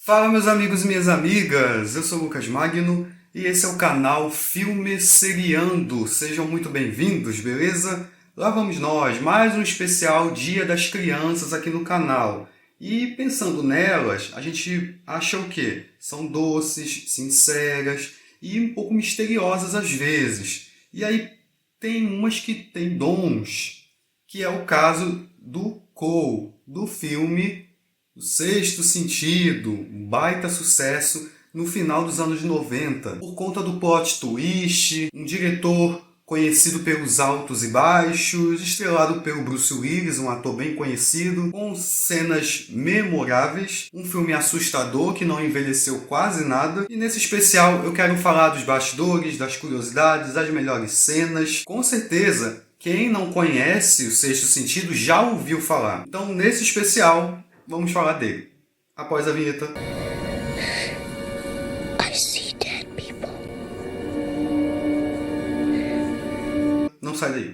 Fala meus amigos e minhas amigas, eu sou o Lucas Magno e esse é o canal Filme Seriando. Sejam muito bem-vindos, beleza? Lá vamos nós, mais um especial Dia das Crianças aqui no canal. E pensando nelas, a gente acha o quê? São doces, sinceras e um pouco misteriosas às vezes. E aí tem umas que têm dons, que é o caso do Cole, do filme O Sexto Sentido, um baita sucesso no final dos anos 90, por conta do plot twist, um diretor conhecido pelos altos e baixos, estrelado pelo Bruce Willis, um ator bem conhecido, com cenas memoráveis, um filme assustador que não envelheceu quase nada. E nesse especial eu quero falar dos bastidores, das curiosidades, das melhores cenas. Com certeza, quem não conhece O Sexto Sentido já ouviu falar. Então, nesse especial, vamos falar dele. Após a vinheta. I see dead people. Não sai daí.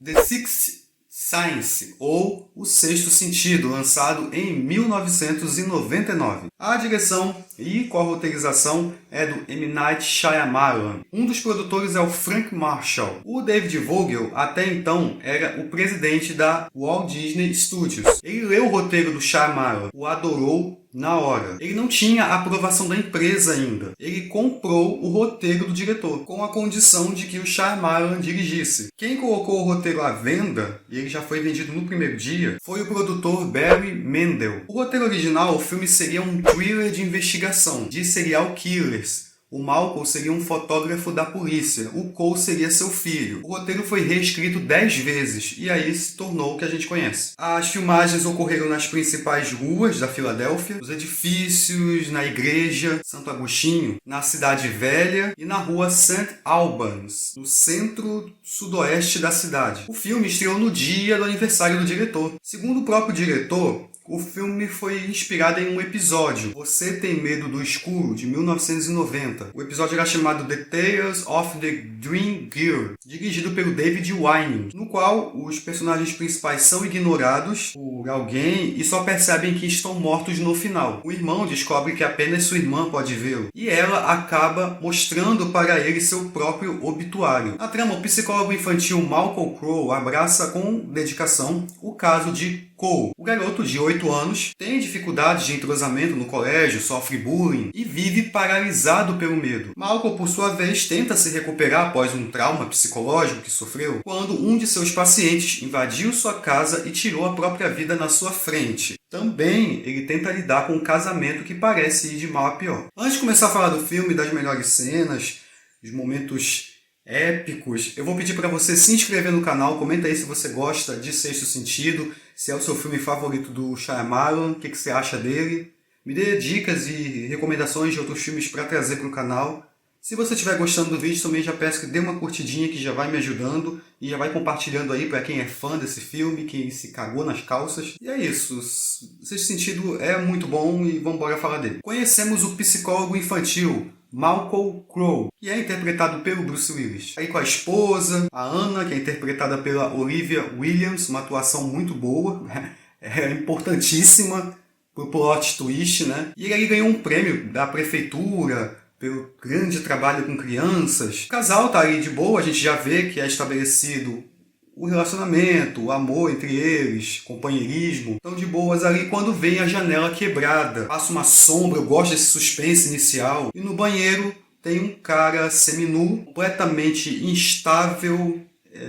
The Sixth Sense, ou O Sexto Sentido, lançado em 1999. A direção e co-roteirização é do M. Night Shyamalan. Um dos produtores é o Frank Marshall. O David Vogel, até então, era o presidente da Walt Disney Studios. Ele leu o roteiro do Shyamalan, o adorou na hora. Ele não tinha a aprovação da empresa ainda. Ele comprou o roteiro do diretor, com a condição de que o Shyamalan dirigisse. Quem colocou o roteiro à venda, e ele já foi vendido no primeiro dia, foi o produtor Barry Mendel. O roteiro original, o filme seria um thriller de investigação, de serial killers. O Malcolm seria um fotógrafo da polícia, o Cole seria seu filho. O roteiro foi reescrito 10 vezes e aí se tornou o que a gente conhece. As filmagens ocorreram nas principais ruas da Filadélfia, nos edifícios, na igreja Santo Agostinho, na Cidade Velha e na rua St. Albans, no centro-sudoeste da cidade. O filme estreou no dia do aniversário do diretor. Segundo o próprio diretor, o filme foi inspirado em um episódio, Você Tem Medo do Escuro, de 1990. O episódio era chamado The Tales of the Dream Girl, dirigido pelo David Wining, no qual os personagens principais são ignorados por alguém e só percebem que estão mortos no final. O irmão descobre que apenas sua irmã pode vê-lo, e ela acaba mostrando para ele seu próprio obituário. Na trama, o psicólogo infantil Malcolm Crowe abraça com dedicação o caso de Cole. O garoto de 8 anos tem dificuldades de entrosamento no colégio, sofre bullying e vive paralisado pelo medo. Malcolm, por sua vez, tenta se recuperar após um trauma psicológico que sofreu quando um de seus pacientes invadiu sua casa e tirou a própria vida na sua frente. Também ele tenta lidar com um casamento que parece ir de mal a pior. Antes de começar a falar do filme, das melhores cenas, dos momentos épicos, eu vou pedir para você se inscrever no canal, comenta aí se você gosta de Sexto Sentido, se é o seu filme favorito do Shyamalan, o que você acha dele. Me dê dicas e recomendações de outros filmes para trazer para o canal. Se você estiver gostando do vídeo, também já peço que dê uma curtidinha que já vai me ajudando e já vai compartilhando aí para quem é fã desse filme, quem se cagou nas calças. E é isso, Sexto Sentido é muito bom e vamos embora falar dele. Conhecemos o psicólogo infantil Malcolm Crowe, que é interpretado pelo Bruce Willis. Aí com a esposa, a Anna, que é interpretada pela Olivia Williams, uma atuação muito boa, é importantíssima pro plot twist, né? E ele aí ganhou um prêmio da prefeitura pelo grande trabalho com crianças. O casal tá aí de boa, a gente já vê que é estabelecido o relacionamento, o amor entre eles, companheirismo, estão de boas ali quando vem a janela quebrada. Passa uma sombra, eu gosto desse suspense inicial. E no banheiro tem um cara seminu, completamente instável,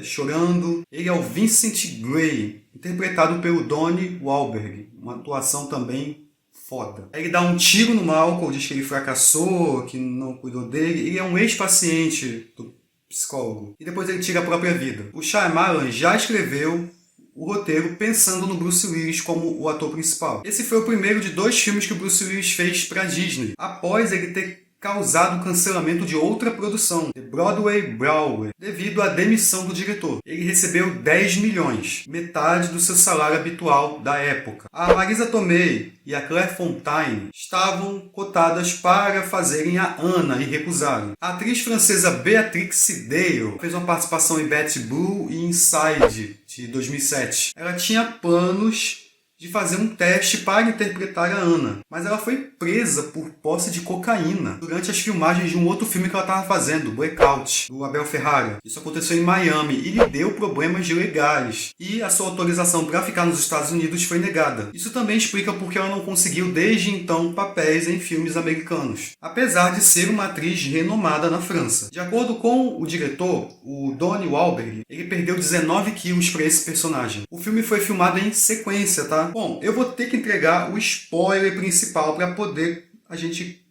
chorando. Ele é o Vincent Gray, interpretado pelo Donnie Wahlberg. Uma atuação também foda. Aí ele dá um tiro no Malcolm, diz que ele fracassou, que não cuidou dele. Ele é um ex-paciente do psicólogo. E depois ele tira a própria vida. O Shyamalan já escreveu o roteiro pensando no Bruce Willis como o ator principal. Esse foi o primeiro de 2 filmes que o Bruce Willis fez para a Disney, após ele ter causado o cancelamento de outra produção, The Broadway Brawl, devido à demissão do diretor. Ele recebeu 10 milhões, metade do seu salário habitual da época. A Marisa Tomei e a Claire Fontaine estavam cotadas para fazerem a Anna e recusaram. A atriz francesa Béatrix Dale fez uma participação em Betty Blue e Inside, de 2007. Ela tinha planos de fazer um teste para interpretar a Anna, mas ela foi presa por posse de cocaína durante as filmagens de um outro filme que ela estava fazendo, Blackout, do Abel Ferrara. Isso aconteceu em Miami e lhe deu problemas legais, e a sua autorização para ficar nos Estados Unidos foi negada. Isso também explica porque ela não conseguiu desde então papéis em filmes americanos, apesar de ser uma atriz renomada na França. De acordo com o diretor, o Donnie Wahlberg, ele perdeu 19 quilos para esse personagem. O filme foi filmado em sequência, tá? Bom, eu vou ter que entregar o spoiler principal para poder a gente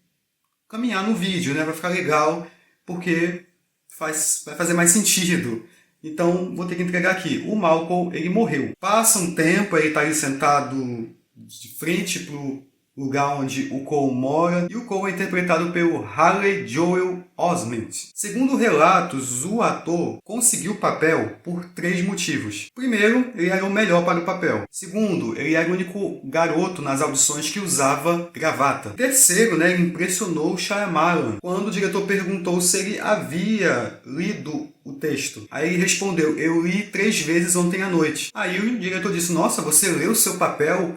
caminhar no vídeo, né? Vai ficar legal, porque vai fazer mais sentido. Então, vou ter que entregar aqui. O Malcolm, ele morreu. Passa um tempo, ele está ali sentado de frente pro lugar onde o Cole mora, e o Cole é interpretado pelo Haley Joel Osment. Segundo relatos, o ator conseguiu o papel por 3 motivos. Primeiro, ele era o melhor para o papel. Segundo, ele era o único garoto nas audições que usava gravata. Terceiro, ele impressionou o Shyamalan quando o diretor perguntou se ele havia lido o texto. Aí ele respondeu: eu li 3 vezes ontem à noite. Aí o diretor disse: nossa, você leu o seu papel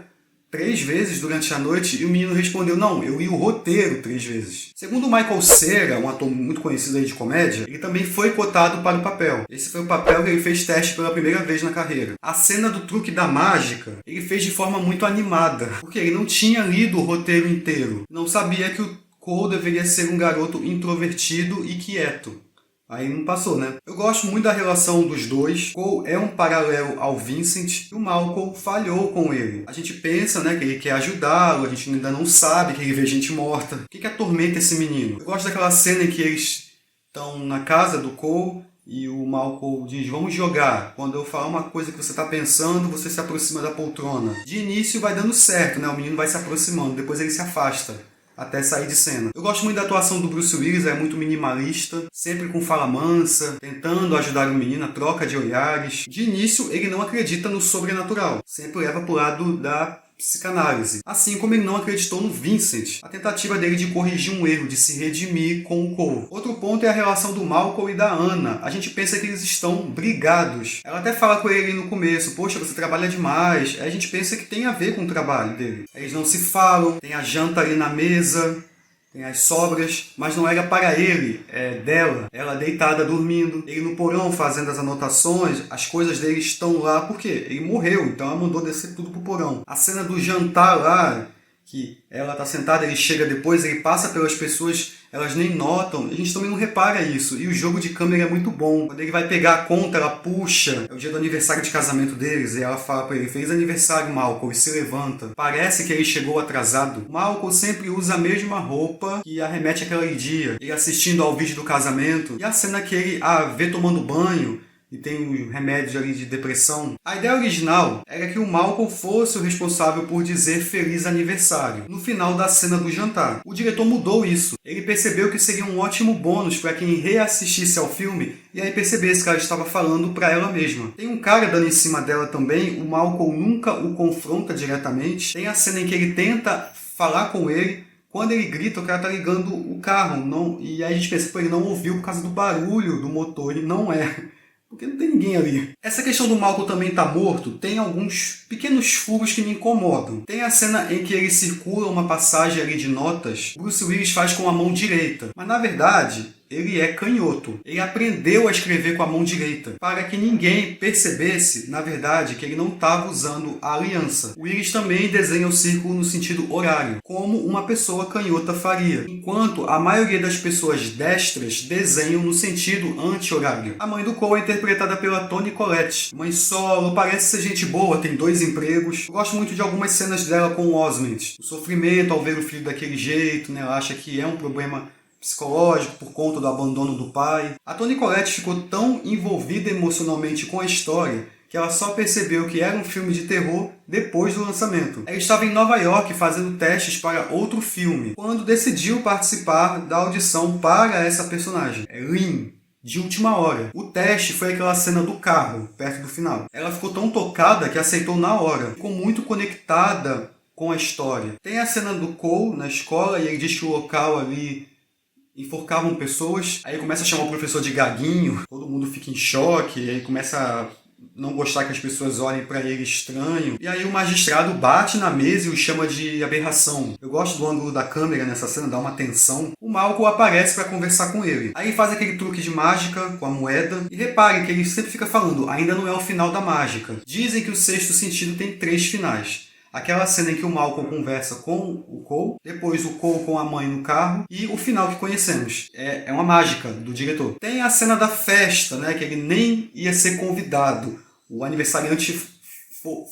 3 vezes durante a noite? E o menino respondeu: não, eu li o roteiro 3 vezes. Segundo o Michael Cera, um ator muito conhecido aí de comédia, ele também foi cotado para o papel. Esse foi o papel que ele fez teste pela primeira vez na carreira. A cena do truque da mágica, ele fez de forma muito animada, porque ele não tinha lido o roteiro inteiro. Não sabia que o Cole deveria ser um garoto introvertido e quieto. Aí não passou, né? Eu gosto muito da relação dos dois. Cole é um paralelo ao Vincent e o Malcolm falhou com ele. A gente pensa, que ele quer ajudá-lo, a gente ainda não sabe que ele vê gente morta. O que atormenta esse menino? Eu gosto daquela cena em que eles estão na casa do Cole e o Malcolm diz: vamos jogar. Quando eu falar uma coisa que você está pensando, você se aproxima da poltrona. De início vai dando certo, O menino vai se aproximando, depois ele se afasta até sair de cena. Eu gosto muito da atuação do Bruce Willis, é muito minimalista, sempre com fala mansa, tentando ajudar o menino, a troca de olhares. De início, ele não acredita no sobrenatural, sempre leva pro lado da psicanálise. Assim como ele não acreditou no Vincent, a tentativa dele de corrigir um erro, de se redimir com o Cole. Outro ponto é a relação do Malcolm e da Anna. A gente pensa que eles estão brigados. Ela até fala com ele no começo: poxa, você trabalha demais. Aí a gente pensa que tem a ver com o trabalho dele. Eles não se falam, tem a janta ali na mesa, tem as sobras, mas não era para ele, é dela. Ela deitada, dormindo, ele no porão fazendo as anotações, as coisas dele estão lá, por quê? Ele morreu, então ela mandou descer tudo pro porão. A cena do jantar lá, que ela tá sentada, ele chega depois, ele passa pelas pessoas, elas nem notam, a gente também não repara isso. E o jogo de câmera é muito bom. Quando ele vai pegar a conta, ela puxa, é o dia do aniversário de casamento deles, e ela fala pra ele: feliz aniversário, Malcolm, e se levanta. Parece que ele chegou atrasado. Malcolm sempre usa a mesma roupa que arremete àquele dia, ele assistindo ao vídeo do casamento, e a cena que ele a vê tomando banho, e tem um remédio ali de depressão. A ideia original era que o Malcolm fosse o responsável por dizer feliz aniversário no final da cena do jantar. O diretor mudou isso. Ele percebeu que seria um ótimo bônus para quem reassistisse ao filme e aí percebesse que ela estava falando para ela mesma. Tem um cara dando em cima dela também, o Malcolm nunca o confronta diretamente. Tem a cena em que ele tenta falar com ele. Quando ele grita, o cara tá ligando o carro. E aí a gente pensa: ele não ouviu por causa do barulho do motor. Ele não é. Porque não tem ninguém ali. Essa questão do Malcolm também estar morto tem alguns pequenos furos que me incomodam. Tem a cena em que ele circula uma passagem ali de notas, Bruce Willis faz com a mão direita. Mas na verdade, ele é canhoto. Ele aprendeu a escrever com a mão direita, para que ninguém percebesse, na verdade, que ele não estava usando a aliança. O Willis também desenha o círculo no sentido horário, como uma pessoa canhota faria, enquanto a maioria das pessoas destras desenham no sentido anti-horário. A mãe do Cole é interpretada pela Toni Collette. Mãe solo, parece ser gente boa, tem 2 empregos. Eu gosto muito de algumas cenas dela com o Osment. O sofrimento ao ver o filho daquele jeito, ela acha que é um problema psicológico por conta do abandono do pai. A Toni Collette ficou tão envolvida emocionalmente com a história que que ela só percebeu que era um filme de terror depois do lançamento. Ela estava em Nova York fazendo testes para outro filme, quando decidiu participar da audição para essa personagem, Lynn, de última hora. O teste foi aquela cena do carro, perto do final. Ela ficou tão tocada que aceitou na hora. Ficou muito conectada com a história. Tem a cena do Cole na escola e ele diz que o local ali enforcavam pessoas. Aí começa a chamar o professor de gaguinho, todo mundo fica em choque, aí começa a não gostar que as pessoas olhem para ele estranho. E aí o magistrado bate na mesa e o chama de aberração. Eu gosto do ângulo da câmera nessa cena, dá uma tensão. O Malcolm aparece para conversar com ele. Aí faz aquele truque de mágica com a moeda. E repare que ele sempre fica falando, ainda não é o final da mágica. Dizem que o Sexto Sentido tem 3 finais. Aquela cena em que o Malcolm conversa com o Cole, depois o Cole com a mãe no carro e o final que conhecemos. É uma mágica do diretor. Tem a cena da festa, né, que ele nem ia ser convidado. O aniversariante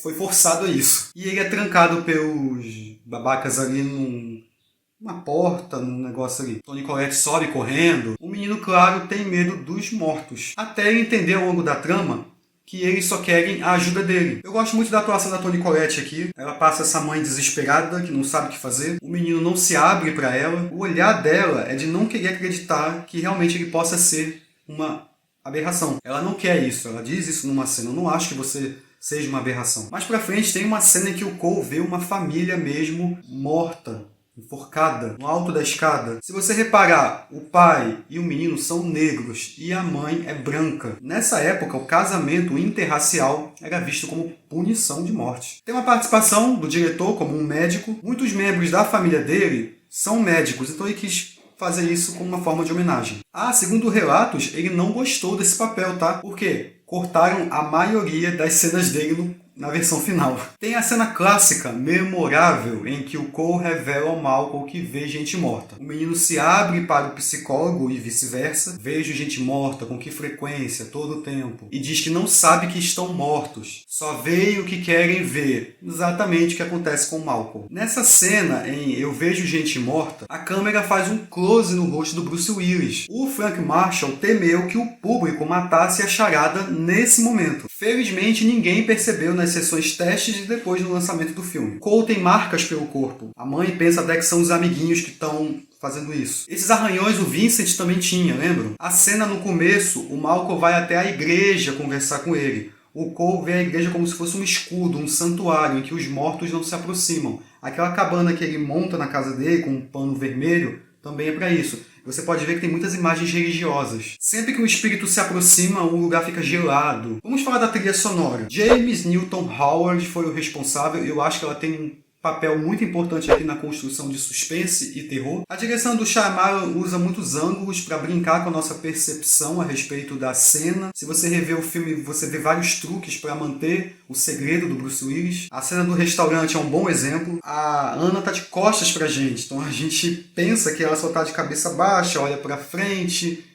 foi forçado a isso. E ele é trancado pelos babacas ali numa porta, num negócio ali. Toni Collette sobe correndo. O menino, claro, tem medo dos mortos. Até ele entender ao longo da trama que eles só querem a ajuda dele. Eu gosto muito da atuação da Toni Collette aqui. Ela passa essa mãe desesperada, que não sabe o que fazer. O menino não se abre para ela. O olhar dela é de não querer acreditar que realmente ele possa ser uma aberração. Ela não quer isso. Ela diz isso numa cena. Eu não acho que você seja uma aberração. Mais pra frente tem uma cena em que o Cole vê uma família mesmo morta, enforcada, no alto da escada. Se você reparar, o pai e o menino são negros e a mãe é branca. Nessa época, o casamento interracial era visto como punição de morte. Tem uma participação do diretor como um médico. Muitos membros da família dele são médicos, então ele quis fazer isso como uma forma de homenagem. Segundo relatos, ele não gostou desse papel, tá? Por quê? Cortaram a maioria das cenas dele na versão final. Tem a cena clássica, memorável, em que o Cole revela ao Malcolm que vê gente morta. O menino se abre para o psicólogo e vice-versa. Vejo gente morta, com que frequência, todo o tempo. E diz que não sabe que estão mortos. Só veem o que querem ver. Exatamente o que acontece com o Malcolm. Nessa cena, em Eu Vejo Gente Morta, a câmera faz um close no rosto do Bruce Willis. O Frank Marshall temeu que o público matasse a charada nesse momento. Felizmente, ninguém percebeu nas sessões testes e depois no lançamento do filme. Cole tem marcas pelo corpo. A mãe pensa até que são os amiguinhos que estão fazendo isso. Esses arranhões o Vincent também tinha, lembram? A cena no começo, o Malcolm vai até a igreja conversar com ele. O Cole vê a igreja como se fosse um escudo, um santuário, em que os mortos não se aproximam. Aquela cabana que ele monta na casa dele com um pano vermelho também é para isso. Você pode ver que tem muitas imagens religiosas. Sempre que um espírito se aproxima, o lugar fica gelado. Vamos falar da trilha sonora. James Newton Howard foi o responsável. Eu acho que ela tem um papel muito importante aqui na construção de suspense e terror. A direção do Shyamalan usa muitos ângulos para brincar com a nossa percepção a respeito da cena. Se você rever o filme, você vê vários truques para manter o segredo do Bruce Willis. A cena do restaurante é um bom exemplo. A Ana tá de costas pra gente, então a gente pensa que ela só tá de cabeça baixa, olha pra frente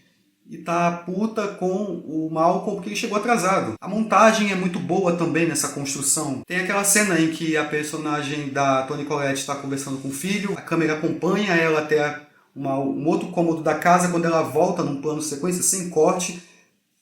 e tá puta com o Malcolm porque ele chegou atrasado. A montagem é muito boa também nessa construção. Tem aquela cena em que a personagem da Toni Collette está conversando com o filho, a câmera acompanha ela até um outro cômodo da casa. Quando ela volta num plano sequência sem corte,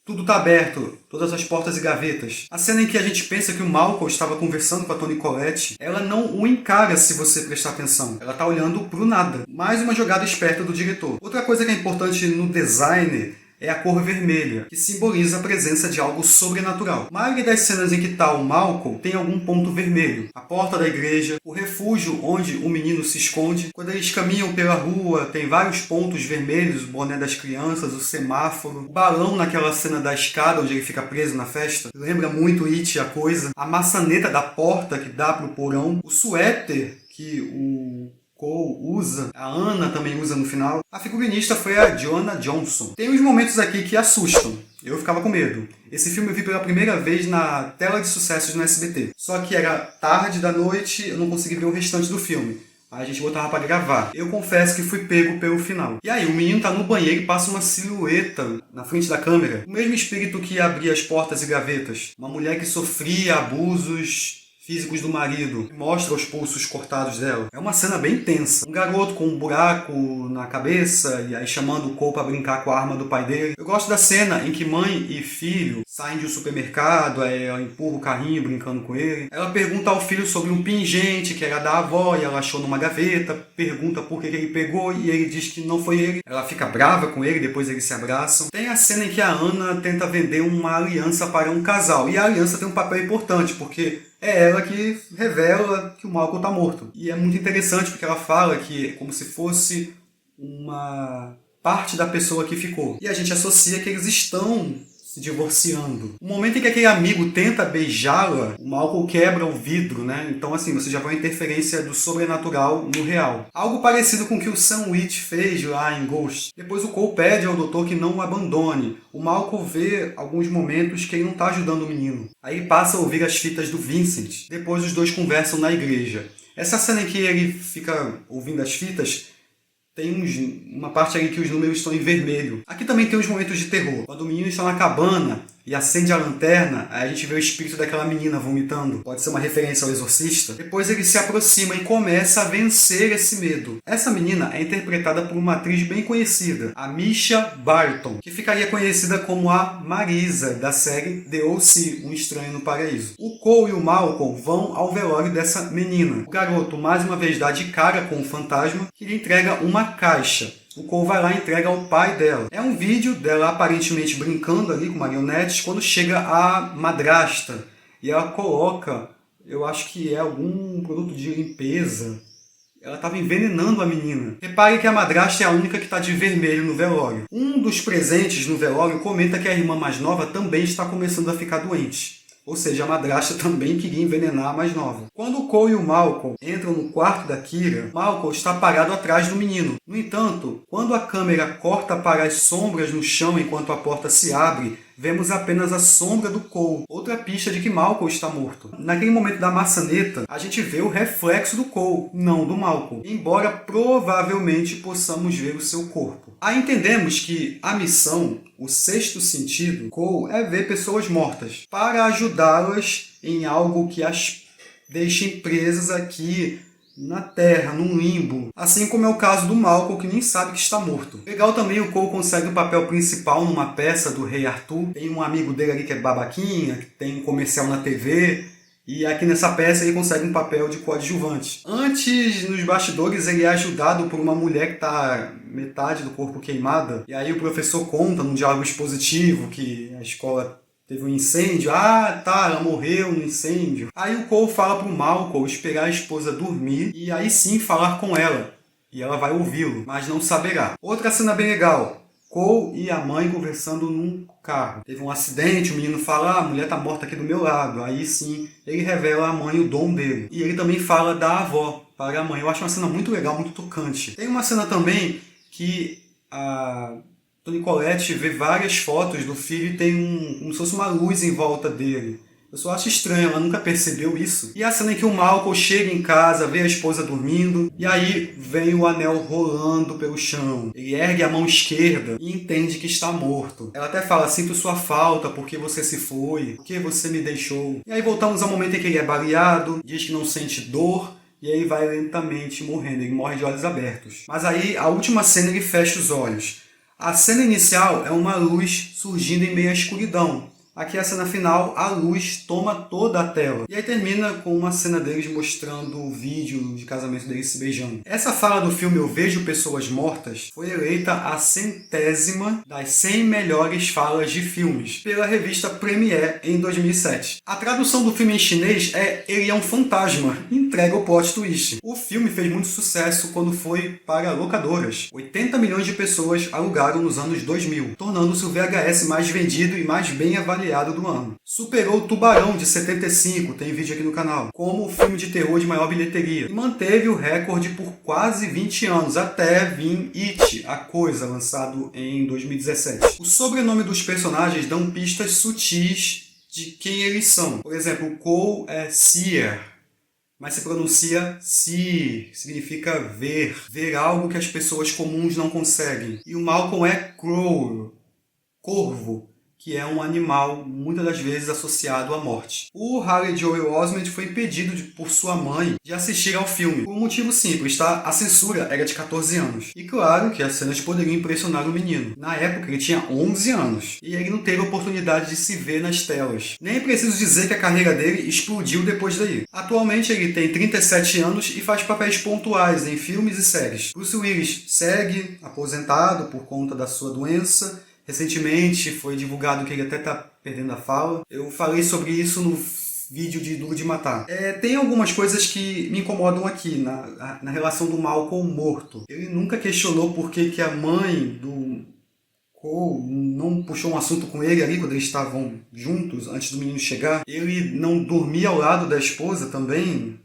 tudo tá aberto, todas as portas e gavetas. A cena em que a gente pensa que o Malcolm estava conversando com a Toni Collette, ela não o encara se você prestar atenção. Ela tá olhando pro nada. Mais uma jogada esperta do diretor. Outra coisa que é importante no design é a cor vermelha, que simboliza a presença de algo sobrenatural. A maioria das cenas em que está o Malcolm tem algum ponto vermelho. A porta da igreja, o refúgio onde o menino se esconde. Quando eles caminham pela rua, tem vários pontos vermelhos, o boné das crianças, o semáforo, o balão naquela cena da escada onde ele fica preso na festa. Lembra muito It, a coisa. A maçaneta da porta que dá pro porão. O suéter que o Cole usa, a Ana também usa no final. A figurinista foi a Joanna Johnson. Tem uns momentos aqui que assustam. Eu ficava com medo. Esse filme eu vi pela primeira vez na tela de sucessos no SBT. Só que era tarde da noite, eu não consegui ver o restante do filme. Aí a gente botava pra gravar. Eu confesso que fui pego pelo final. E aí, o menino tá no banheiro e passa uma silhueta na frente da câmera. O mesmo espírito que abria as portas e gavetas. Uma mulher que sofria abusos físicos do marido, mostra os pulsos cortados dela. É uma cena bem tensa. Um garoto com um buraco na cabeça e aí chamando o Cole pra brincar com a arma do pai dele. Eu gosto da cena em que mãe e filho saem de um supermercado, aí ela empurra o carrinho brincando com ele. Ela pergunta ao filho sobre um pingente que era da avó e ela achou numa gaveta, pergunta por que ele pegou e ele diz que não foi ele. Ela fica brava com ele, depois eles se abraçam. Tem a cena em que a Anna tenta vender uma aliança para um casal, e a aliança tem um papel importante, porque é ela que revela que o Malcolm está morto. E é muito interessante porque ela fala que é como se fosse uma parte da pessoa que ficou. E a gente associa que eles estão se divorciando. No momento em que aquele amigo tenta beijá-la, o Malcolm quebra o vidro, né? Então, assim, você já vê uma interferência do sobrenatural no real. Algo parecido com o que o Sam Witwer fez lá em Ghost. Depois o Cole pede ao doutor que não o abandone. O Malcolm vê alguns momentos que ele não está ajudando o menino. Aí ele passa a ouvir as fitas do Vincent. Depois os dois conversam na igreja. Essa cena em que ele fica ouvindo as fitas, tem uma parte ali que os números estão em vermelho. Aqui também tem uns momentos de terror. Quando o menino está na cabana e acende a lanterna, aí a gente vê o espírito daquela menina vomitando. Pode ser uma referência ao Exorcista. Depois ele se aproxima e começa a vencer esse medo. Essa menina é interpretada por uma atriz bem conhecida, a Misha Barton, que ficaria conhecida como a Marisa, da série The O.C., Um Estranho no Paraíso. O Cole e o Malcolm vão ao velório dessa menina. O garoto, mais uma vez, dá de cara com o fantasma, que lhe entrega uma caixa. O Cole vai lá e entrega ao pai dela. É um vídeo dela aparentemente brincando ali com marionetes quando chega a madrasta. E ela coloca, eu acho que é algum produto de limpeza. Ela estava envenenando a menina. Repare que a madrasta é a única que está de vermelho no velório. Um dos presentes no velório comenta que a irmã mais nova também está começando a ficar doente. Ou seja, a madrasta também queria envenenar a mais nova. Quando o Cole e o Malcolm entram no quarto da Kira, Malcolm está parado atrás do menino. No entanto, quando a câmera corta para as sombras no chão enquanto a porta se abre, vemos apenas a sombra do Cole, outra pista de que Malcolm está morto. Naquele momento da maçaneta, a gente vê o reflexo do Cole, não do Malcolm, embora provavelmente possamos ver o seu corpo. Aí entendemos que a missão, o sexto sentido, Cole, é ver pessoas mortas, para ajudá-las em algo que as deixem presas aqui na Terra, num limbo. Assim como é o caso do Malcolm, que nem sabe que está morto. Legal também, o Cole consegue o papel principal numa peça do Rei Arthur. Tem um amigo dele ali que é babaquinha, que tem um comercial na TV. E aqui nessa peça ele consegue um papel de coadjuvante. Antes, nos bastidores, ele é ajudado por uma mulher que está metade do corpo queimada. E aí o professor conta num diálogo expositivo que a escola teve um incêndio. Ah, tá, ela morreu no incêndio. Aí o Cole fala pro Malcolm esperar a esposa dormir e aí sim falar com ela. E ela vai ouvi-lo, mas não saberá. Outra cena bem legal. Cole e a mãe conversando num carro. Teve um acidente, o menino fala, a mulher tá morta aqui do meu lado. Aí sim, ele revela à mãe o dom dele. E ele também fala da avó para a mãe. Eu acho uma cena muito legal, muito tocante. Tem uma cena também que a Toni Collette vê várias fotos do filho e tem como se fosse uma luz em volta dele. Eu só acho estranho, ela nunca percebeu isso. E a cena em que o Malcolm chega em casa, vê a esposa dormindo, e aí vem o anel rolando pelo chão. Ele ergue a mão esquerda e entende que está morto. Ela até fala, sinto sua falta, porque você se foi, porque você me deixou. E aí voltamos ao momento em que ele é baleado, diz que não sente dor, e aí vai lentamente morrendo, ele morre de olhos abertos. Mas aí, a última cena, ele fecha os olhos. A cena inicial é uma luz surgindo em meio à escuridão. Aqui a cena final, a luz toma toda a tela. E aí termina com uma cena deles mostrando o vídeo de casamento deles se beijando. Essa fala do filme Eu Vejo Pessoas Mortas foi eleita a 100ª das 100 melhores falas de filmes pela revista Premiere em 2007. A tradução do filme em chinês é Ele é um fantasma, entrega o plot twist. O filme fez muito sucesso quando foi para locadoras. 80 milhões de pessoas alugaram nos anos 2000, tornando-se o VHS mais vendido e mais bem avaliado do ano. Superou o Tubarão, de 75, tem vídeo aqui no canal, como o filme de terror de maior bilheteria. E manteve o recorde por quase 20 anos, até vir It, A Coisa, lançado em 2017. O sobrenome dos personagens dão pistas sutis de quem eles são. Por exemplo, o Cole é Seer, mas se pronuncia See, significa ver. Ver algo que as pessoas comuns não conseguem. E o Malcolm é Crow, corvo. que é um animal muitas das vezes associado à morte. O Haley Joel Osment foi impedido por sua mãe de assistir ao filme, por um motivo simples, tá? A censura era de 14 anos. E claro que as cenas poderiam impressionar o menino. Na época ele tinha 11 anos e ele não teve a oportunidade de se ver nas telas. Nem preciso dizer que a carreira dele explodiu depois daí. Atualmente ele tem 37 anos e faz papéis pontuais em filmes e séries. Bruce Willis segue aposentado por conta da sua doença. Recentemente foi divulgado que ele até está perdendo a fala. Eu falei sobre isso no vídeo de Duro de Matar. Tem algumas coisas que me incomodam aqui na relação do mal com o morto. Ele nunca questionou por que a mãe do Cole não puxou um assunto com ele ali quando eles estavam juntos, antes do menino chegar. Ele não dormia ao lado da esposa também.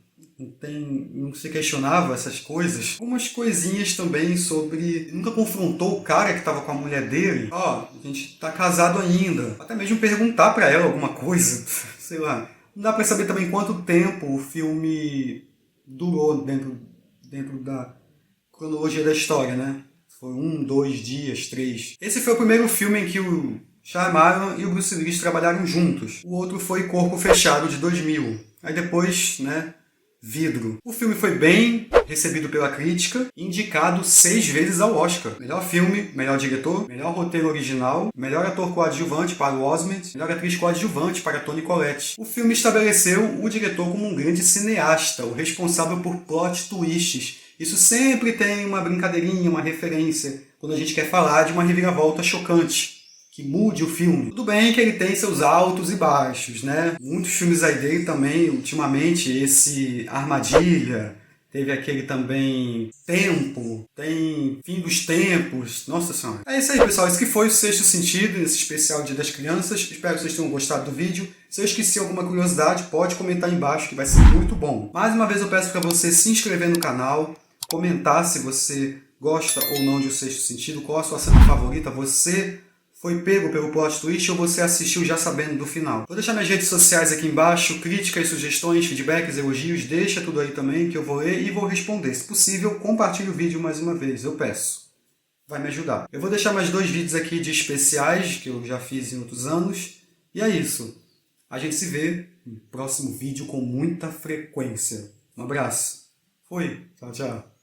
Não se questionava essas coisas. Algumas coisinhas também sobre... Nunca confrontou o cara que estava com a mulher dele. A gente tá casado ainda. Até mesmo perguntar pra ela alguma coisa. Sei lá. Não dá pra saber também quanto tempo o filme durou dentro da cronologia da história, né? Foi 1, 2 dias, 3. Esse foi o primeiro filme em que o Shyamalan e o Bruce Willis trabalharam juntos. O outro foi Corpo Fechado, de 2000. Aí depois, né... Vidro. O filme foi bem recebido pela crítica, indicado 6 vezes ao Oscar. Melhor filme, melhor diretor, melhor roteiro original, melhor ator coadjuvante para o Osment, melhor atriz coadjuvante para Toni Collette. O filme estabeleceu o diretor como um grande cineasta, o responsável por plot twists. Isso sempre tem uma brincadeirinha, uma referência, quando a gente quer falar de uma reviravolta chocante, que mude o filme. Tudo bem que ele tem seus altos e baixos, né? Muitos filmes aí dele também, ultimamente, esse Armadilha, teve aquele também Tempo, tem Fim dos Tempos, nossa senhora. É isso aí, pessoal, esse que foi o Sexto Sentido, esse especial Dia das Crianças. Espero que vocês tenham gostado do vídeo. Se eu esqueci alguma curiosidade, pode comentar aí embaixo, que vai ser muito bom. Mais uma vez eu peço para você se inscrever no canal, comentar se você gosta ou não de O Sexto Sentido, qual a sua cena favorita, você... foi pego pelo plot twist ou você assistiu já sabendo do final? Vou deixar minhas redes sociais aqui embaixo, críticas, sugestões, feedbacks, elogios, deixa tudo aí também que eu vou ler e vou responder. Se possível, compartilhe o vídeo mais uma vez, eu peço. Vai me ajudar. Eu vou deixar mais 2 vídeos aqui de especiais, que eu já fiz em outros anos. E é isso. A gente se vê no próximo vídeo com muita frequência. Um abraço. Fui. Tchau, tchau.